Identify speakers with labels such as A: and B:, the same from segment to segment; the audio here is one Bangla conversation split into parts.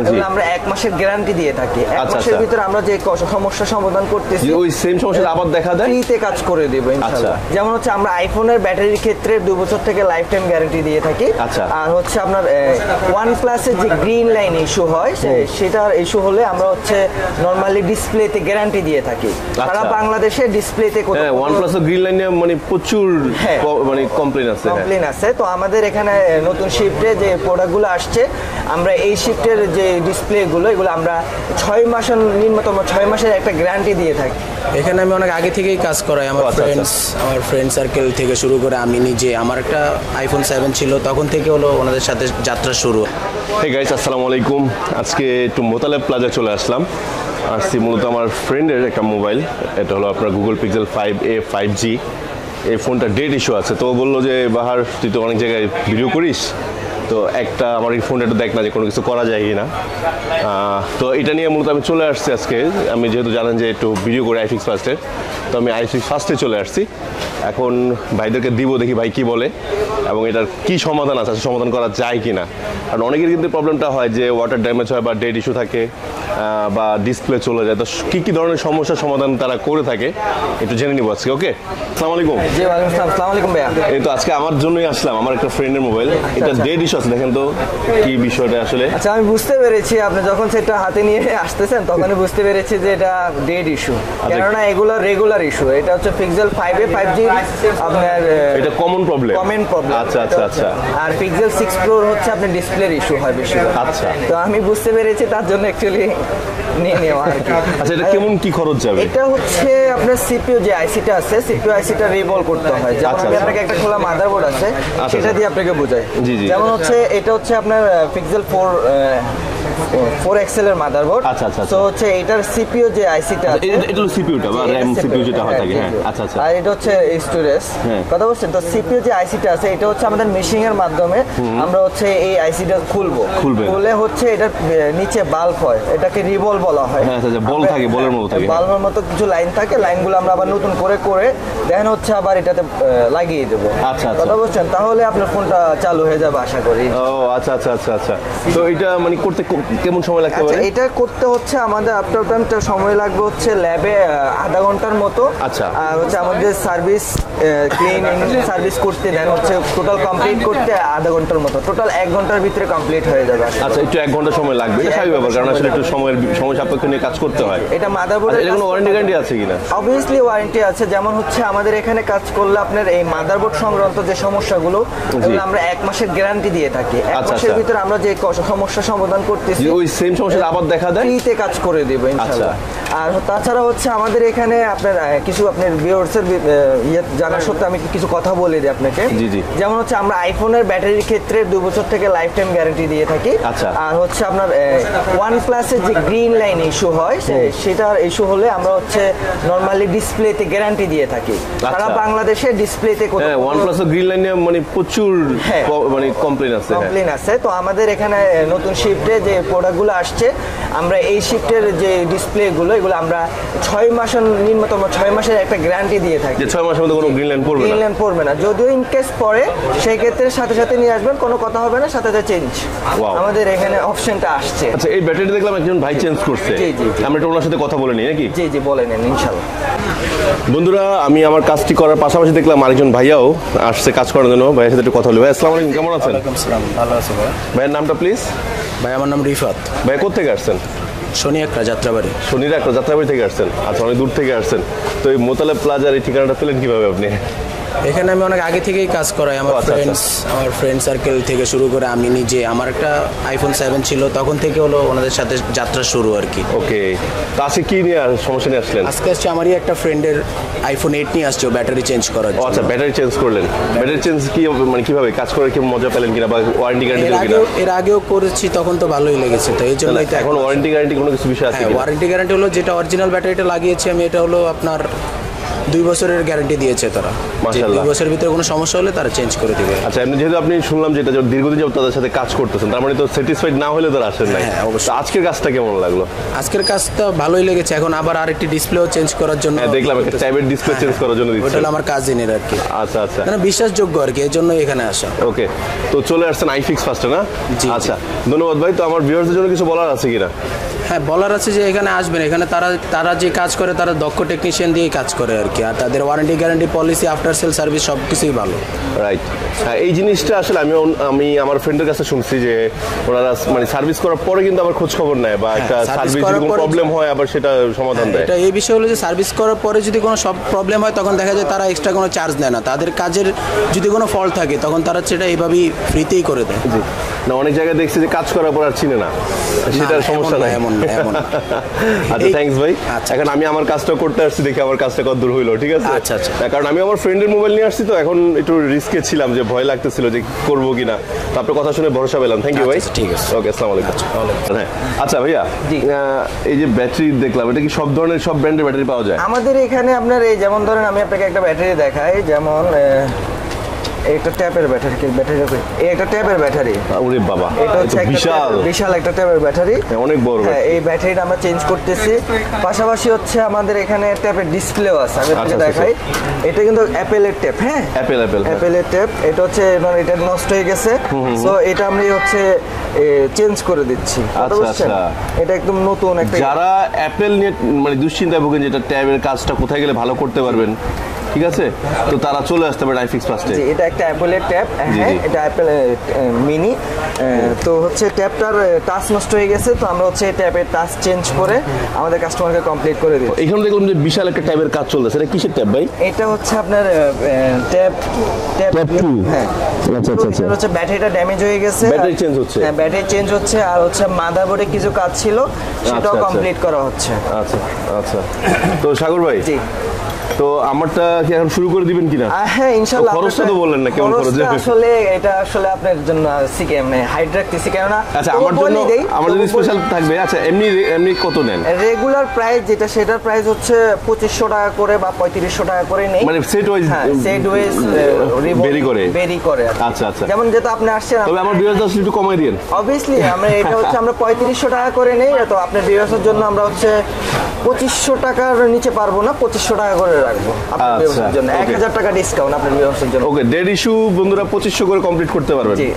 A: এগুলো আমরা 1 মাসের গ্যারান্টি দিয়ে থাকি। 1 মাসের ভিতরে আমরা যে সমস্যা সমাধান করতেছি
B: ওই সেম সমস্যা আবার দেখা দেয়
A: ফ্রিতে কাজ করে দেব ইনশাআল্লাহ। যেমন হচ্ছে আমরা আইফোনের ব্যাটারির ক্ষেত্রে 2 বছর থেকে লাইফ টাইম গ্যারান্টি দিয়ে থাকি। আর হচ্ছে আপনার OnePlus এর যে গ্রিন লাইন ইস্যু হয় সেটার ইস্যু হলে আমরা হচ্ছে নরমালি ডিসপ্লেতে গ্যারান্টি দিয়ে থাকি। সারা বাংলাদেশে ডিসপ্লেতে
B: OnePlus এর গ্রিন লাইনে মানে প্রচুর মানে কমপ্লেইন আছে।
A: তো আমাদের এখানে নতুন শিফটে যে প্রোডাক্টগুলো আসছে আমরা এই শিফটের যে ডিসপ্লেগুলো এগুলো আমরা 6 মাস নিম্নতম 6 মাসের একটা গ্যারান্টি দিয়ে থাকি।
C: এখানে আমি অনেক আগে থেকেই কাজ করাই। আমার ফ্রেন্ড সার্কেল থেকে শুরু করে আমি নিজে, আমার একটা iPhone 7 ছিল, তখন থেকে হলো ওনাদের সাথে যাত্রা শুরু।
B: হেই গাইস, আসসালামু আলাইকুম। আজকে একটু মোতালেব প্লাজা চলে আসলাম। আসছি মূলত আমার ফ্রেন্ডের একটা মোবাইল, এটা হলো আপনার গুগল পিক্সেল 5a 5G। এই ফোনটা ডেট ইস্যু আছে, তো বললো যে বাহার তুই তো অনেক জায়গায় ভিডিও করিস, তো একটা আমার এই ফোনটা একটু দেখ না যে কোনো কিছু করা যায় কি না। তো এটা নিয়ে মূলত আমি চলে আসছি আজকে। আমি যেহেতু জানেন যে একটু ভিডিও করি iFix ফার্স্টের, তো আমি iFix ফার্স্টে চলে আসছি। এখন ভাইদেরকে দিব, দেখি ভাই কি বলে এবং এটার কি সমাধান আছে, সমাধান করা যায় কি না। কারণ অনেকের কিন্তু প্রবলেমটা হয় যে ওয়াটার ড্যামেজ হয় বা ডেট ইস্যু থাকে বা ডিসপ্লে চলে যায়। তো কী ধরনের সমস্যার সমাধান তারা করে থাকে একটু জেনে নিব আজকে। ওকে, আসসালামু আলাইকুম।
A: জি ওয়ালাইকুম আসসালাম। আসসালামু আলাইকুম ভাইয়া।
B: এই তো আজকে আমার জন্যই আসলাম, আমার একটা ফ্রেন্ডের মোবাইল, এটা ডেট ইস্যু আছে। দেখেন তো কি বিষয়টা আসলে।
A: আচ্ছা, আমি বুঝতে পেরেছি আপনি যখন সেটা হাতে নিয়ে আসতেছেন তখনই বুঝতে পেরেছি যে এটা ডেট ইস্যু, কেননা এগুলো রেগুলার ইস্যু। এটা হচ্ছে পিক্সেল 5a 5G আপনার
B: এটা কমন প্রবলেম। আচ্ছা।
A: আর পিক্সেল 6 Pro হচ্ছে আপনার ডিসপ্লের ইস্যু হয় বেশি।
B: আচ্ছা,
A: তো আমি বুঝতে পেরেছি, তার জন্য অ্যাকচুয়ালি নিয়ে নেওয়া আর কি।
B: আচ্ছা, এটা কেমন কি খরচ যাবে?
A: এটা হচ্ছে আপনার সিপিইউ যে আইসিটা আছে, সিপিইউ আইসিটা রিভলভ করতে হয়। যেমন আমি আপনাকে একটা খোলা মাদারবোর্ড আছে সেটা দিয়ে আপনাকে বোঝাই। যেমন হচ্ছে এটা হচ্ছে আপনার পিক্সেল 4 XL এর মাদারবোর্ড। তো হচ্ছে এটার সিপিইউ যে আইসিটা আছে,
B: এটা হলো সিপিইউটা বা র‍্যাম সিপিইউ যেটা হয় থাকে। হ্যাঁ, আচ্ছা।
A: আর এটা হচ্ছে স্টোরেজ। কথা বলছেন তো, সিপিইউ যে আইসিটা আছে এটা হচ্ছে আমাদের মেশিং এর মাধ্যমে আমরা হচ্ছে এই আইসিটা খুলে হচ্ছে এটা নিচে বাল্ব হয়, এটাকে রিভলভ বলা হয়।
B: হ্যাঁ, আচ্ছা, বল থাকে, বলের মতো থাকে,
A: বাল্বের মতো কিছু লাইন থাকে। লাইনগুলো আমরা আবার নতুন করে দেন হচ্ছে আবার এটাতে লাগিয়ে দেবো।
B: আচ্ছা,
A: কথা বলছেন, তাহলে আপনার ফোনটা চালু হয়ে যাবে আশা করি।
B: ও আচ্ছা। তো এটা মানে করতে কেমন সময় লাগতে পারে?
A: এটা করতে হচ্ছে আমাদের আফটার টাইমটা সময় লাগবে হচ্ছে ল্যাবে আধা ঘন্টার মতো।
B: আচ্ছা।
A: আর হচ্ছে আমাদের সার্ভিস ক্লিনিং সার্ভিস করতে দেন হচ্ছে টোটাল কমপ্লিট করতে আধা ঘন্টার মতো, টোটাল 1 ঘন্টার ভিতরে কমপ্লিট হয়ে যাবে।
B: আচ্ছা, একটু 1 ঘন্টা সময় লাগবে, এটা স্বাভাবিক ব্যাপার, কারণ আসলে একটু সময় সাপেক্ষ নিয়ে কাজ করতে হয়।
A: এটা মাদারবোর্ড
B: এর কোনো ওয়ারেন্টি গ্যারান্টি আছে কিনা?
A: অবভিয়াসলি ওয়ারেন্টি আছে। যেমন হচ্ছে আমাদের এখানে কাজ করলে আপনার এই মাদারবোর্ড সংক্রান্ত যে সমস্যাগুলো এগুলো আমরা 1 মাসের গ্যারান্টি দিয়ে থাকি। 1 মাসের ভিতরে আমরা যে সমস্যা সমাধান করতেছি
B: ওই সেম সমস্যা আবার দেখা দেয়
A: ফ্রিতে কাজ করে দেব ইনশাআল্লাহ। আর তাছাড়া হচ্ছে আমাদের এখানে আপনার কিছু আপনার ভিউয়ার্সের জানার সত্ত্বে আমি কিছু কথা বলে দিই আপনাকে। যেমন হচ্ছে আমরা আইফোনের ব্যাটারির ক্ষেত্রে 2 বছর থেকে লাইফ টাইম গ্যারান্টি দিয়ে থাকি। আর হচ্ছে আপনার OnePlus এর যে গ্রিন লাইন ইস্যু হয় সেটার ইস্যু হলে আমরা হচ্ছে নরমালি ডিসপ্লেতে গ্যারান্টি দিয়ে থাকি। সারা বাংলাদেশে ডিসপ্লেতে
B: OnePlus এর গ্রিন লাইনে মানে প্রচুর মানে কমপ্লেইন আছে।
A: তো আমাদের এখানে নতুন শিফটে যে প্রোডাক্টগুলো আসছে আমরা এই শিফটের যে ডিসপ্লেগুলো এগুলো আমরা 6 মাস নিম্নতম 6 মাসের একটা গ্যারান্টি দিয়ে থাকি।
B: 6 মাসের মধ্যে কোনো গ্রিন লাইন পড়বে না। যদিও ইন কেস পড়ে সেই ক্ষেত্রে সাথে নিয়ে আসবেন, কোনো কথা হবে না, সাথে চেঞ্জ আমাদের এখানে অপশনটা আসছে। আচ্ছা, এই ব্যাটারি দেখলাম একজন ভাই চেঞ্জ করছে। আমরা একটু ওনার সাথে কথা বলে নিই নাকি?
A: জি বলে নেন ইনশাআল্লাহ।
B: বন্ধুরা, আমি আমার কাজটি করার পাশাপাশি দেখলাম আরেকজন ভাইয়াও আসছে কাজ করার জন্য। ভাইয়ের সাথে একটু কথা বলি। ভাই আসসালামু আলাইকুম, কেমন আছেন?
C: ভালো আছি ভাই।
B: ভাইয়ের নামটা প্লিজ?
C: ভাই আমার নাম রিফাত।
B: ভাই কোথেকে আসছেন?
C: শনিয়াকড়া যাত্রাবাড়ি।
B: শনিয়াকড়া যাত্রাবাড়ি থেকে আসছেন? আচ্ছা, অনেক দূর থেকে আসছেন। তো এই মোতালেব প্লাজার এই ঠিকানাটা পেলেন কিভাবে আপনি?
C: এখানে আমি অনেক আগে থেকেই কাজ করাই। আমার ফ্রেন্ড সার্কেল থেকে শুরু করে আমি নিজে, আমার একটা iPhone 7 ছিল, তখন থেকে হলো ওনাদের সাথে যাত্রা শুরু আর কি।
B: ওকে, তো আজকে কি নিয়ে সমস্যা নিয়ে আসলেন?
C: আজকে আসছে আমারই একটা ফ্রেন্ডের iPhone 8 নিয়ে আসছে, ব্যাটারি চেঞ্জ করার।
B: আচ্ছা, ব্যাটারি চেঞ্জ করলেন। ব্যাটারি চেঞ্জ কি মানে কিভাবে কাজ করে, কি মজা পেলেন কিনা বা ওয়ারেন্টি গ্যারান্টি কিনা?
C: এর আগেও করেছি, তখন তো ভালোই লেগেছে, তো এই জন্যই।
B: এখন ওয়ারেন্টি গ্যারান্টি কোনো কিছু বিষয় আছে?
C: ওয়ারেন্টি গ্যারান্টি হলো যেটা অরিজিনাল ব্যাটারিটা লাগিয়েছি আমি, এটা হলো আপনার 2 বছরের গ্যারান্টি দিয়েছে তারা।
B: মাশাআল্লাহ।
C: 2 বছরের ভিতরে কোনো সমস্যা হলে তারা চেঞ্জ করে দিবে।
B: আচ্ছা, এমনি যেহেতু আপনি শুনলাম যেটা দীর্ঘদিন যাবত তাদের সাথে কাজ করতেছেন, তার মানে তো স্যাটিসফাইড না হলে তো আসেন নাই।
C: হ্যাঁ, অবশ্যই।
B: তো আজকের কাজটা কেমন লাগলো?
C: আজকের কাজটা ভালোই লেগেছে। এখন আবার আরেকটি ডিসপ্লেও চেঞ্জ করার জন্য
B: দেখলাম একটা ট্যাবের ডিসপ্লে চেঞ্জ করার জন্য
C: ওটা
B: দিচ্ছেন।
C: হলো আমার কাজিনের আর কি।
B: আচ্ছা আচ্ছা,
C: মানে বিশ্বাসযোগ্য আর কি, এই জন্য এখানে আসা।
B: ওকে। তো চলে আসছেন আইফিক্স ফার্স্টে না?
C: জি,
B: আচ্ছা, ধন্যবাদ ভাই। তো আমার ভিউয়ারদের জন্য কিছু বলার আছে কিনা?
C: হ্যাঁ, বলার আছে যে এখানে আসবেন, এখানে তারা যে কাজ করে তারা দক্ষ টেকনিশিয়ান দিয়েই কাজ করে আর কি। আর তাদের warranty guarantee policy, after sale service সব কিছুই ভালো।
B: রাইট। এই জিনিসটা আসলে আমি আমার ফ্রেন্ডের কাছে শুনছি যে ওনারা মানে সার্ভিস করার পরে কিন্তু আবার খোঁজ খবর নেয়, বা একটা
C: service
B: সার্ভিস
C: করার
B: যদি কোনো
C: পরে-
B: প্রবলেম হয় আবার সেটা সমাধান দেয়।
C: এটা এই বিষয় হলো যে সার্ভিস করার পরে যদি কোনো সব প্রবলেম হয় তখন দেখা যায় তারা এক্সট্রা কোনো চার্জ নেয় না। তাদের কাজের যদি কোনো ফল্ট থাকে তখন তারা সেটা এইভাবেই ফ্রিতেই করে দেয়।
B: জি না, অনেক জায়গায় দেখছি যে কাজ করার পর আর চিনে না, সেটার সমস্যা নাই।
C: এমন না, এমন না।
B: আচ্ছা, থ্যাঙ্কস ভাই।
C: আচ্ছা।
B: এখন আমি আমার কাজটা করতে আসছি, দেখি আমার কাজটা কত দূর হইলো, ঠিক আছে?
C: আচ্ছা, আচ্ছা।
B: কারণ আমি আমার ফ্রেন্ডের মোবাইল নিয়ে আসছি, তো এখন একটু রিস্কে ছিলাম, যে ভয় লাগতেছিল যে করবো কিনা। তো আপনার কথা শুনে ভরসা পেলাম। থ্যাংক ইউ ভাই।
C: আচ্ছা, ঠিক আছে।
B: ওকে, আসসালামু আলাইকুম। হ্যাঁ, আচ্ছা ভাইয়া, এই যে ব্যাটারি দেখলাম, এটা কি সব ধরনের সব ব্র্যান্ডের ব্যাটারি পাওয়া যায়?
A: আমাদের এখানে আপনার এই যেমন ধরেন আমি আপনাকে একটা ব্যাটারি দেখাই, যেমন একটা ট্যাপের ব্যাটারি, এই একটা ট্যাপের ব্যাটারি।
B: ওরে বাবা,
A: এটা হচ্ছে একটা বিশাল একটা ট্যাপের ব্যাটারি,
B: অনেক বড়।
A: হ্যাঁ, এই ব্যাটারিটা আমরা চেঞ্জ করতেছি। পাশাপাশি হচ্ছে আমাদের এখানে ট্যাপের ডিসপ্লেও আছে, আমি আপনাকে দেখাই। এটা কিন্তু অ্যাপেলের ট্যাপ, হ্যাঁ, অ্যাপেলের ট্যাপ। এটা হচ্ছে মানে এটা নষ্ট হয়ে গেছে, সো এটা আমি হচ্ছে চেঞ্জ করে দিচ্ছি।
B: আচ্ছা,
A: এটা একদম নতুন একটা।
B: যারা অ্যাপেল নিয়ে মানে দুশ্চিন্তায় ভোগেন, যেটা ট্যাবের কাজটা কোথায় গেলে ভালো করতে পারবেন, ঠিক আছে, তো তারা চলে আসতে পারে আইফিক্স ফার্স্টে।
A: জি, এটা একটা অ্যাপেলের ট্যাপ, হ্যাঁ, এটা অ্যাপেল মিনি। তো হচ্ছে ট্যাপটার টাচ নষ্ট হয়ে গেছে, তো আমরা হচ্ছে ট্যাপের টাচ চেঞ্জ করে আমাদের কাস্টমারকে কমপ্লিট করে দিই।
B: এখানে দেখলাম যে বিশাল একটা ট্যাবের কাজ চলতেছে, এটা কিসের ট্যাব ভাই?
A: এটা হচ্ছে আপনার ট্যাপ
B: 2।
A: হ্যাঁ,
B: আচ্ছা আচ্ছা,
A: হচ্ছে ব্যাটারিটা ড্যামেজ হয়ে গেছে,
B: ব্যাটারি চেঞ্জ হচ্ছে।
A: হ্যাঁ, ব্যাটারি চেঞ্জ হচ্ছে, আর হচ্ছে মাদারবোর্ডে কিছু কাজ ছিল সেটাও
B: আচ্ছা।
A: কমপ্লিট করা হচ্ছে।
B: আচ্ছা আচ্ছা, তো সাগর ভাই,
A: জি,
B: তো আমারটা কি এখন শুরু করে দিবেন কিনা?
A: হ্যাঁ, ইনশাআল্লাহ।
B: খরচটা তো বললেন না, কেমন খরচ
A: খরচটা
B: যাবে?
A: আসলে এটা আসলে আপনার জন্য মানে হাইড রাখতেছি, কেননা
B: আচ্ছা, আমার জন্য আমার যদি স্পেশাল থাকবে। আচ্ছা, এমনি এমনি কত নেন?
A: রেগুলার প্রাইস যেটা, সেটার প্রাইস হচ্ছে 2500 টাকা করে বা 3500 টাকা করে নেই,
B: মানে সেট ওয়াইজ?
A: হ্যাঁ, সেট ওয়াইজ ভেরি করে।
B: আচ্ছা আচ্ছা,
A: যেমন যেটা আপনি আসছেন,
B: তবে আমার ভিউয়ার্স আসলে একটু কমাই দিন।
A: অবভিয়াসলি আমরা এটা হচ্ছে আমরা 3500 টাকা করে নেই, তো আপনার ভিউয়ার্সের জন্য আমরা হচ্ছে 2500 টাকার নিচে পারবো না, 2500 টাকা করে রাখবো আপনার ভিউয়ার্সের জন্য। 1000 টাকা ডিসকাউন্ট আপনার ভিউয়ার্সের জন্য।
B: ওকে, ডেড ইস্যু বন্ধুরা 2500 করে কমপ্লিট করতে পারবেন।
A: জি,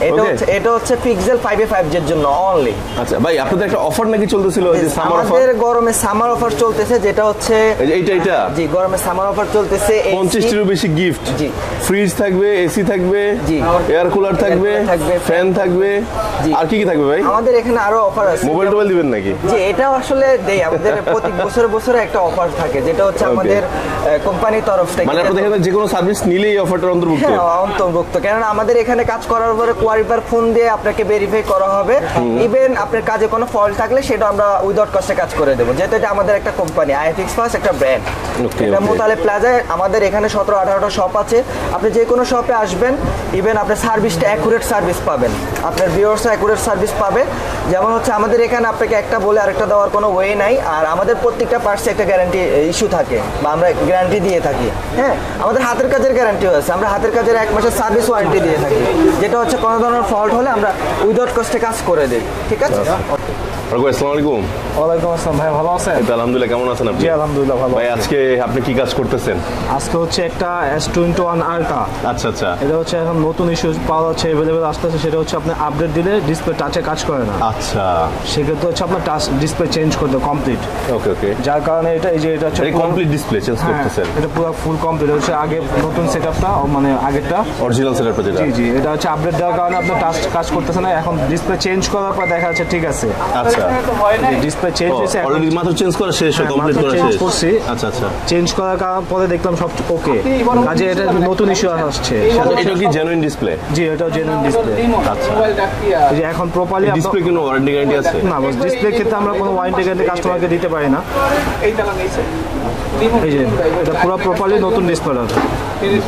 A: এটা হচ্ছে পিক্সেল 5a 5G এর জন্য অনলি।
B: আচ্ছা ভাই, আপনাদের একটা অফার নাকি চলতেছিল, যে সামার অফার?
A: আমাদের গরমে সামার অফার চলতেছে, যেটা হচ্ছে
B: এইটা
A: জি, গরমে সামার অফার চলতেছে।
B: 25টিরও বেশি গিফট।
A: জি,
B: ফ্রিজ থাকবে, এসি থাকবে,
A: জি,
B: এয়ার কুলার থাকবে, ফ্যান থাকবে,
A: জি।
B: আর কি কি থাকবে ভাই?
A: আমাদের এখানে আরো অফার আছে।
B: মোবাইল টোবাইল দিবেন নাকি?
A: জি, এটা আসলে দেই আমাদের প্রতি বছরে একটা অফার থাকে, যেটা হচ্ছে আমাদের কোম্পানির তরফ থেকে।
B: মানে আপনাদের এখানে যে কোনো সার্ভিস নিলেই অফারটার অন্তর্ভুক্ত?
A: হ্যাঁ, অন্তর্ভুক্ত, কেননা আমাদের এখানে কাজ করার পরে কোয়ারিবার ফোন দিয়ে আপনাকে ভেরিফাই করা হবে। ইভেন আপনার কাজে কোনো ফল্ট থাকলে সেটা আমরা উইদাউট কস্টে কাজ করে দেবো, যেহেতু এটা আমাদের একটা কোম্পানি, আইফিক্স ফার্স্ট একটা ব্র্যান্ড। এটা মোতালেব প্লাজায় আমাদের এখানে 17-18টা শপ আছে। আপনি যে কোনো শপে আসবেন, ইভেন আপনার সার্ভিসটা অ্যাকুরেট সার্ভিস পাবেন, আপনার ভিউয়ার্সরা অ্যাকুরেট সার্ভিস পাবে। যেমন হচ্ছে আমাদের এখানে আপনাকে একটা বলে আরেকটা দেওয়ার কোনো ওয়ে নাই, আর আমাদের প্রত্যেকটা পার্টসে একটা গ্যারান্টি ইস্যু থাকে, বা আমরা গ্যারান্টি দিয়ে থাকি। হ্যাঁ, আমাদের হাতের কাজের গ্যারান্টিও আছে, আমরা হাতের কাজের 1 মাসের সার্ভিস ওয়ারেন্টি দিয়ে থাকি, যেটা হচ্ছে কোনো ধরনের ফল্ট হলে আমরা উইদাউট কস্টে কাজ করে দিই, ঠিক আছে?
B: আসসালামু আলাইকুম।
D: ওয়ালাইকুম আসসালাম ভাই, ভালো আছেন?
B: এই তো আলহামদুলিল্লাহ, কেমন আছেন আপনি?
D: জি আলহামদুলিল্লাহ ভালো
B: ভাই,
D: আছি।
B: আজকে আপনি কি কাজ করতেছেন?
D: আজকে হচ্ছে একটা S21 আলট্রা,
B: আচ্ছা আচ্ছা
D: এটা হচ্ছে এখন নতুন ইস্যু পাওয়া যাচ্ছে, অ্যাভেলেবেল আসতেছে। সেটা হচ্ছে আপনি আপডেট দিলে ডিসপ্লে টাচে কাজ করে না,
B: আচ্ছা,
D: সেক্ষেত্রে হচ্ছে আপনার টাচ ডিসপ্লে চেঞ্জ করতে কমপ্লিট।
B: ওকে ওকে,
D: যার কারণে এটা এই যে এটা হচ্ছে
B: এই কমপ্লিট ডিসপ্লে চেঞ্জ করতেছেন?
D: এটা পুরো ফুল কমপ্লিট হচ্ছে। আগে নতুন সেটআপটা মানে আগেরটা
B: অরিজিনাল সেটআপটা যেটা?
D: জি জি, এটা হচ্ছে আপডেট দেওয়ার কারণে আপনার টাচ কাজ করতেছে না। এখন ডিসপ্লে চেঞ্জ করার পর দেখা যাচ্ছে ঠিক আছে,
B: আচ্ছা,
D: ডিসপ্লে চেঞ্জ হয়েছে,
B: অলরেডি মাত্র চেঞ্জ করা শেষ, কমপ্লিট করা
D: চেঞ্জ
B: শেষ
D: করছি।
B: আচ্ছা আচ্ছা,
D: চেঞ্জ করার পরে দেখলাম সব ওকে, কাজে এটা নতুন ইস্যু আসছে।
B: এটা কি জেনুইন ডিসপ্লে?
D: জি, এটাও জেনুইন ডিসপ্লে।
B: আচ্ছা,
D: এই যে এখন প্রপারলি
B: ডিসপ্লে কোনো ওয়ারেন্টি গ্যারান্টি আছে?
D: না, বস ডিসপ্লে ক্ষেত্রে আমরা কোনো ওয়ারেন্টি গ্যারান্টি কাস্টমারকে দিতে পারি না। এই যে এটা পুরো প্রপারলি নতুন ডিসপ্লে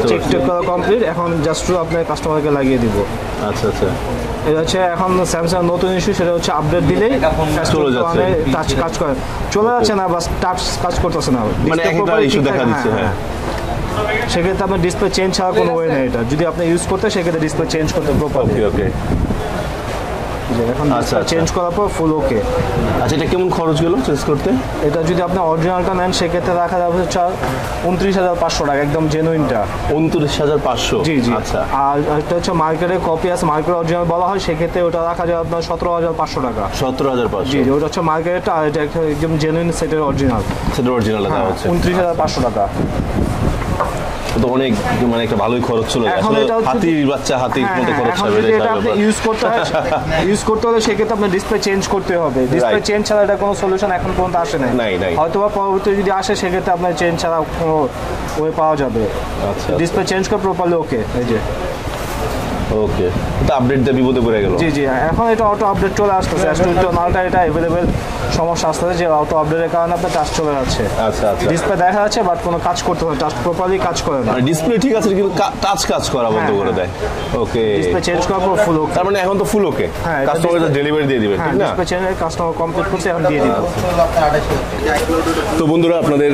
D: চেক করা কমপ্লিট, এখন জাস্ট আপনার কাস্টমারকে লাগিয়ে দিব।
B: আচ্ছা আচ্ছা,
D: এটা হচ্ছে এখন স্যামসাং নতুন ইস্যু, সেটা হচ্ছে আপডেট দিলেই
B: চলে যাচ্ছে।
D: টাচ কাজ করে, চলে যাচ্ছে না, বাস টাচ কাজ করতেছে না,
B: মানে একটা ইস্যু দেখা দিচ্ছে। হ্যাঁ,
D: সেক্ষেত্রে আপনার ডিসপ্লে চেঞ্জ ছাড়া কোনো ওয়ে নেই। এটা যদি আপনি ইউজ করতে, সেক্ষেত্রে ডিসপ্লে চেঞ্জ করতে প্রপারলি।
B: ওকে ওকে।
D: এখন
B: আচ্ছা,
D: চেঞ্জ করার পর ফুল ওকে।
B: আচ্ছা, এটা কেমন খরচ গেল চেঞ্জ করতে?
D: এটা যদি আপনি অরিজিনালটা নেন, সেক্ষেত্রে রাখা যাবে 29,500 টাকা, একদম জেনুইনটা।
B: 29,500?
D: জি জি।
B: আচ্ছা,
D: আর একটা হচ্ছে মার্কেটে কপি আছে, মার্কেট অরিজিনাল বলা হয়, সেক্ষেত্রে ওটা রাখা যায় আপনার 17,500 টাকা।
B: 17,500?
D: জি জি, ওটা হচ্ছে মার্কেটটা, আর এটা একদম জেনুইন সেটের অরিজিনাল,
B: সেটা অরিজিনাল দেওয়া হচ্ছে।
D: 29,500 টাকা।
B: তো অনেক মানে একটা ভালোই খরচ চলে যায়
D: এখন
B: আসলে।
D: এটা হচ্ছে-
B: হাতির বাচ্চা হাতির মতো খরচ
D: এখন
B: হবে,
D: যদি এটা আপনি ইউজ করতে হয়, সেক্ষেত্রে আপনার ডিসপ্লে চেঞ্জ করতে হবে। Display
B: Right.
D: চেঞ্জ ছাড়া এটা কোনো সলিউশন এখন পর্যন্ত আসে নাই।
B: নাই।
D: হয়তো বা পরবর্তী যদি আসে, সেক্ষেত্রে আপনার চেঞ্জ ছাড়া কোনো ওয়ে পাওয়া যাবে।
B: আচ্ছা,
D: ডিসপ্লে চেঞ্জ করে প্রপারলি ওকে। এই যে
B: ওকে। তো আপডেট দিয়ে বিপদে পড়ে গেল।
D: জি জি, এখন এটা অটো আপডেট চলে আসতেছে। S21 এটা অ্যাভেলেবেল সমস্যা আসতেছে যে অটো আপডেটের কারণে আপনার টাচ চলে যাচ্ছে।
B: আচ্ছা আচ্ছা।
D: ডিসপ্লে দেখা যাচ্ছে, বাট কোনো কাজ করতে হয়, টাচ প্রপারলি কাজ করে না।
B: মানে ডিসপ্লে ঠিক আছে কিন্তু টাচ কাজ করা বন্ধ করে দেয়। ওকে।
D: ডিসপ্লে চেঞ্জ করার পর ফুল ওকে।
B: তার মানে এখন তো ফুল ওকে,
D: হ্যাঁ, এটা
B: কাস্টমার
D: display-
B: ডেলিভারি দিয়ে দিবে,
D: হ্যাঁ,
B: ঠিক না?
D: ডিসপ্লে চেঞ্জ কাস্টমার কমপ্লিট করতে এখন দিয়ে দিব।
B: তো বন্ধুরা, আপনাদের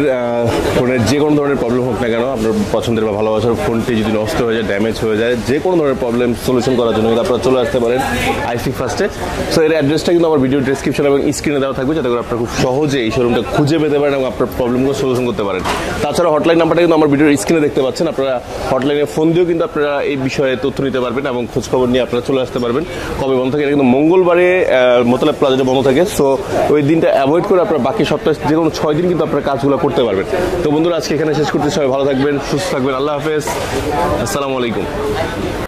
B: ফোনের যে কোনো ধরনের প্রবলেম হোক না কেন, আপনার পছন্দের বা ভালোবাসার ফোনটি যদি নষ্ট হয়ে যায়, ড্যামেজ হয়ে যায়, যে কোনো ধরনের প্রবলেম সলিউশন করার জন্য কিন্তু আপনারা চলে আসতে পারেন আইফিক ফার্স্টে। সো এর অ্যাড্রেসটা কিন্তু আমার ভিডিও ডেসক্রিপশন এবং স্ক্রিনে দেওয়া থাকবে, যাতে করে আপনারা খুব সহজে এই শোরুমটা খুঁজে পেতে পারেন এবং আপনার প্রবলেমগুলো সলিউশন করতে পারেন। তাছাড়া হটলাইন নাম্বারটা কিন্তু আমার ভিডিওর স্ক্রিনে দেখতে পাচ্ছেন। আপনারা হটলাইনে ফোন দিয়েও কিন্তু আপনারা এই বিষয়ে তথ্য নিতে পারবেন এবং খোঁজখবর নিয়ে আপনারা চলে আসতে পারবেন। কবে বন্ধ থাকে? এটা কিন্তু মঙ্গলবারে মোতালেব প্লাজাটা বন্ধ থাকে। সো ওই দিনটা অ্যাভয়েড করে আপনারা বাকি সপ্তাহে যে কোনো 6 দিন কিন্তু আপনারা কাজগুলো করতে পারবেন। তো বন্ধুরা, আজকে এখানে শেষ করতে, সবাই ভালো থাকবেন, সুস্থ থাকবেন। আল্লাহ হাফেজ, আসসালামু আলাইকুম।